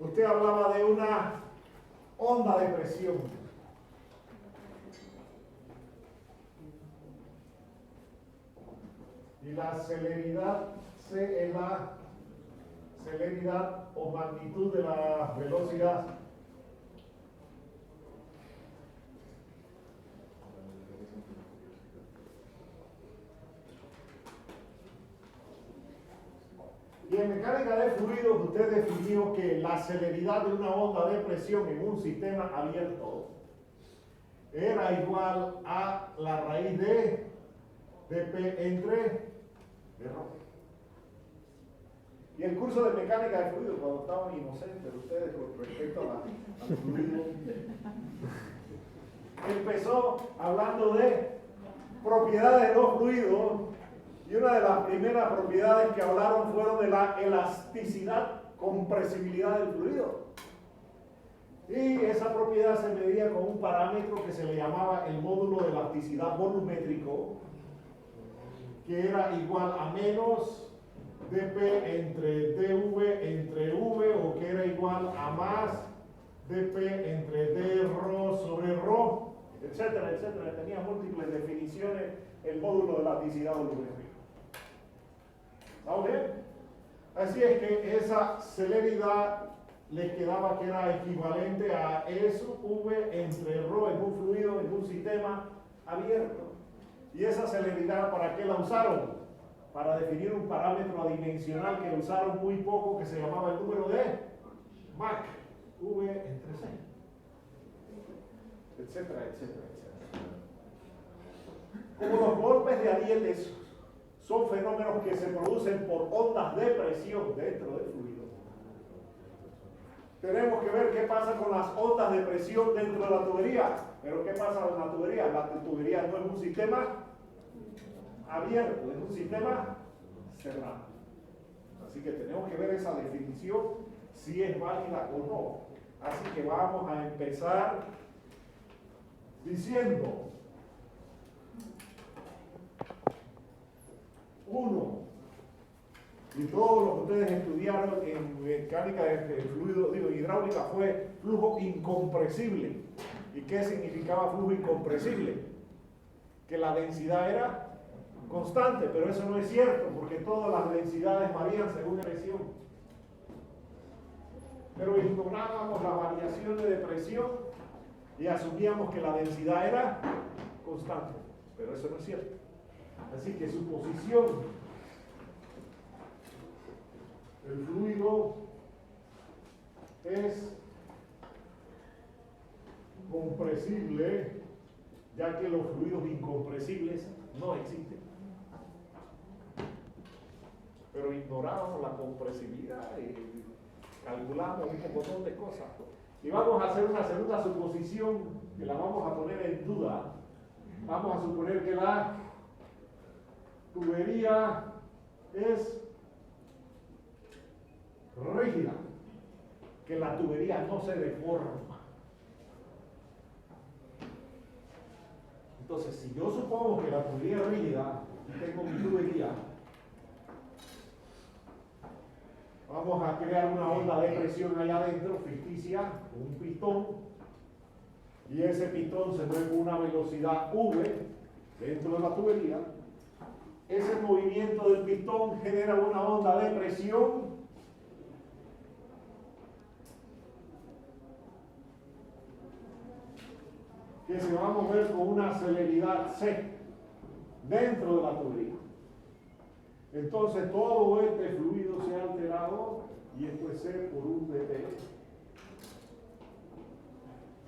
usted hablaba de una onda de presión. Y la celeridad C es la celeridad o magnitud de la velocidad. Y en mecánica de fluidos usted definió que la celeridad de una onda de presión en un sistema abierto era igual a la raíz de P entre R. Y el curso de mecánica de fluidos, cuando estaban inocentes ustedes con respecto al fluido, empezó hablando de propiedades de los fluidos. Y una de las primeras propiedades que hablaron fueron de la elasticidad, compresibilidad del fluido. Y esa propiedad se medía con un parámetro que se le llamaba el módulo de elasticidad volumétrico, que era igual a menos dP entre dV entre V, o que era igual a más dP entre d ρ sobre ρ, etcétera, etcétera. Tenía múltiples definiciones el módulo de elasticidad volumétrica. ¿Está bien? Así es que esa celeridad le quedaba que era equivalente a eso, V entre ρ en un fluido, en un sistema abierto. ¿Y esa celeridad para qué la usaron? Para definir un parámetro adimensional que usaron muy poco, que se llamaba el número de Mach, V entre C, etcétera, etcétera, etcétera. Como los golpes de arietes son fenómenos que se producen por ondas de presión dentro del fluido, tenemos que ver qué pasa con las ondas de presión dentro de la tubería. Pero ¿qué pasa con la tubería? La tubería no es un sistema abierto, es un sistema cerrado. Así que tenemos que ver esa definición, si es válida o no. Así que vamos a empezar diciendo: 1. Y todo lo que ustedes estudiaron en mecánica de fluido, hidráulica, fue flujo incompresible. ¿Y qué significaba flujo incompresible? Que la densidad era constante, pero eso no es cierto, porque todas las densidades varían según la presión. Pero ignorábamos las variaciones de presión y asumíamos que la densidad era constante, pero eso no es cierto. Así que su posición, el fluido es compresible, ya que los fluidos incompresibles no existen. Pero ignoramos la compresibilidad y calculamos un montón de cosas. Y vamos a hacer una segunda suposición que la vamos a poner en duda. Vamos a suponer que la tubería es rígida, que la tubería no se deforma. Entonces, si yo supongo que la tubería es rígida y tengo mi tubería, vamos a crear una onda de presión allá adentro, ficticia, con un pistón, y ese pistón se mueve con una velocidad V dentro de la tubería. Ese movimiento del pistón genera una onda de presión que se va a mover con una celeridad C dentro de la tubería. Entonces todo este fluido se ha alterado y esto es C por un dT.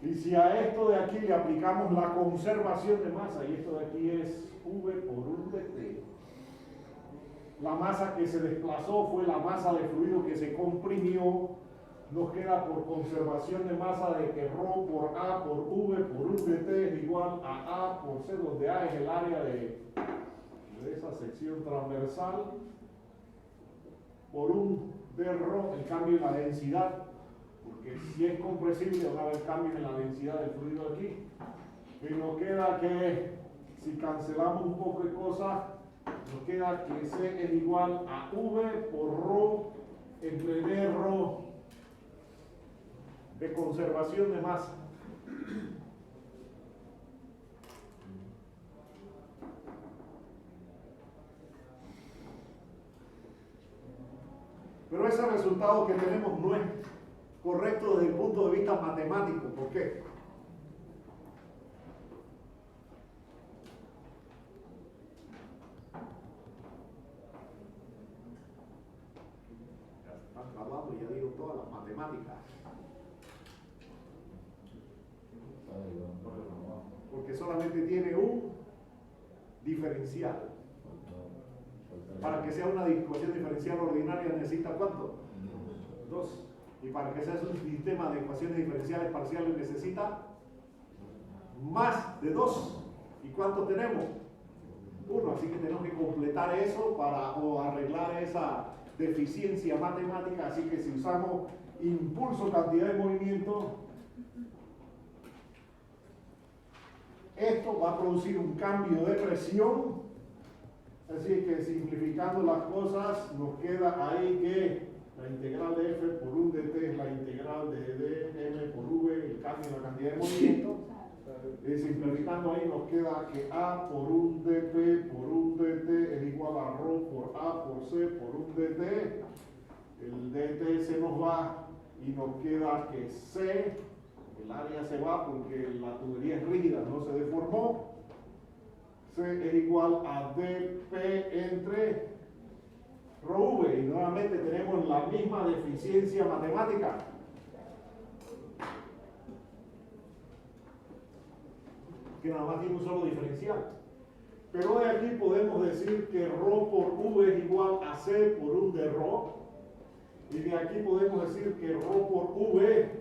Y si a esto de aquí le aplicamos la conservación de masa, y esto de aquí es V por un dT, la masa que se desplazó fue la masa de fluido que se comprimió. Nos queda por conservación de masa de que ρ por A por V por un dT es igual a A por C, donde A es el área de esa sección transversal, por un dρ, el cambio en la densidad, porque si es compresible va a haber cambio en la densidad del fluido aquí. Y nos queda que, si cancelamos un poco de cosas, nos queda que C es igual a V por ρ entre dρ de conservación de masa. Pero ese resultado que tenemos no es correcto desde el punto de vista matemático. ¿Por qué? Ya se están trabajando, ya digo, todas las matemáticas. Porque solamente tiene un diferencial. Para que sea una ecuación diferencial ordinaria necesita ¿cuánto? 2. Y para que sea un sistema de ecuaciones diferenciales parciales necesita más de 2. ¿Y cuánto tenemos? 1. Así que tenemos que completar eso o arreglar esa deficiencia matemática. Así que si usamos impulso, cantidad de movimiento, esto va a producir un cambio de presión. Así que simplificando las cosas, nos queda ahí que la integral de F por un dt es la integral de dm por v, el cambio en la cantidad de movimiento. Simplificando ahí nos queda que A por un dp por un dt es igual a ρ por A por C por un dt. El dt se nos va y nos queda que C, el área se va porque la tubería es rígida, no se deformó. C es igual a dp entre ρv, y nuevamente tenemos la misma deficiencia matemática. Que nada más tiene un solo diferencial. Pero de aquí podemos decir que ρ por v es igual a C por un de ρ. Y de aquí podemos decir que ρ por v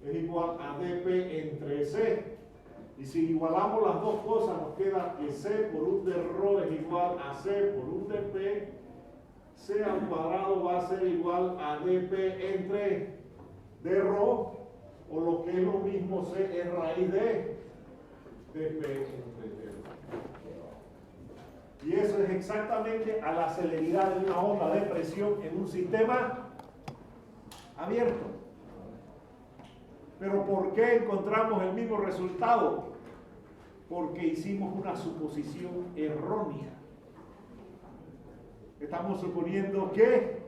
es igual a dp entre C. Y si igualamos las dos cosas, nos queda que C por un de ρ es igual a C por un dp. C al cuadrado va a ser igual a dp entre d ρ, o lo que es lo mismo, C es raíz de dp entre d ρ. Y eso es exactamente a la celeridad de una onda de presión en un sistema abierto. Pero ¿por qué encontramos el mismo resultado? Porque hicimos una suposición errónea. Estamos suponiendo que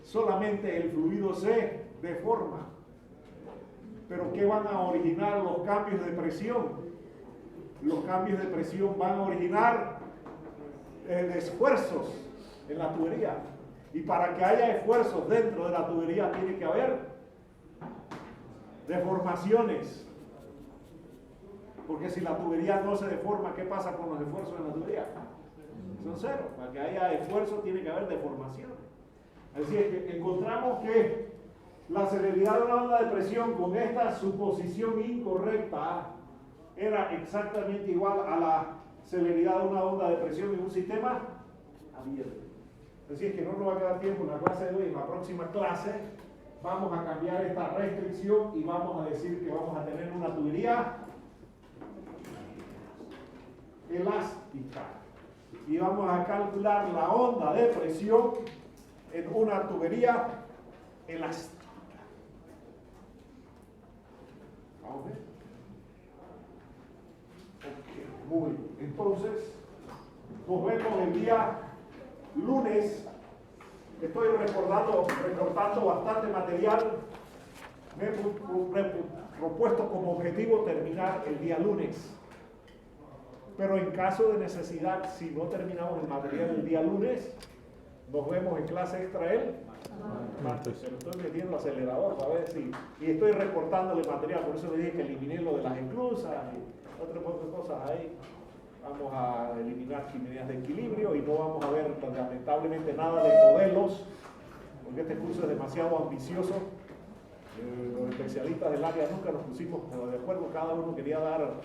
solamente el fluido se deforma. Pero ¿qué van a originar los cambios de presión? Los cambios de presión van a originar esfuerzos en la tubería. Y para que haya esfuerzos dentro de la tubería tiene que haber deformaciones. Porque si la tubería no se deforma, ¿qué pasa con los esfuerzos en la tubería? Son cero. Para que haya esfuerzo tiene que haber deformaciones. Así es que encontramos que la celeridad de una onda de presión con esta suposición incorrecta era exactamente igual a la celeridad de una onda de presión en un sistema abierto. Así es que no nos va a quedar tiempo en la clase de hoy. En la próxima clase vamos a cambiar esta restricción y vamos a decir que vamos a tener una tubería elástica. Y vamos a calcular la onda de presión en una tubería elástica. Vamos a ver. Ok, muy bien. Entonces, nos vemos el día lunes. Estoy recortando bastante material. Me he propuesto como objetivo terminar el día lunes. Pero en caso de necesidad, si no terminamos el material el día lunes, nos vemos en clase extra el martes. Pero estoy metiendo el acelerador para ver si... Y estoy recortándole material, por eso le dije que eliminé lo de las esclusas y otras cosas ahí. Vamos a eliminar chimeneas de equilibrio y no vamos a ver lamentablemente nada de modelos, porque este curso es demasiado ambicioso. Los especialistas del área nunca nos pusimos de acuerdo, cada uno quería dar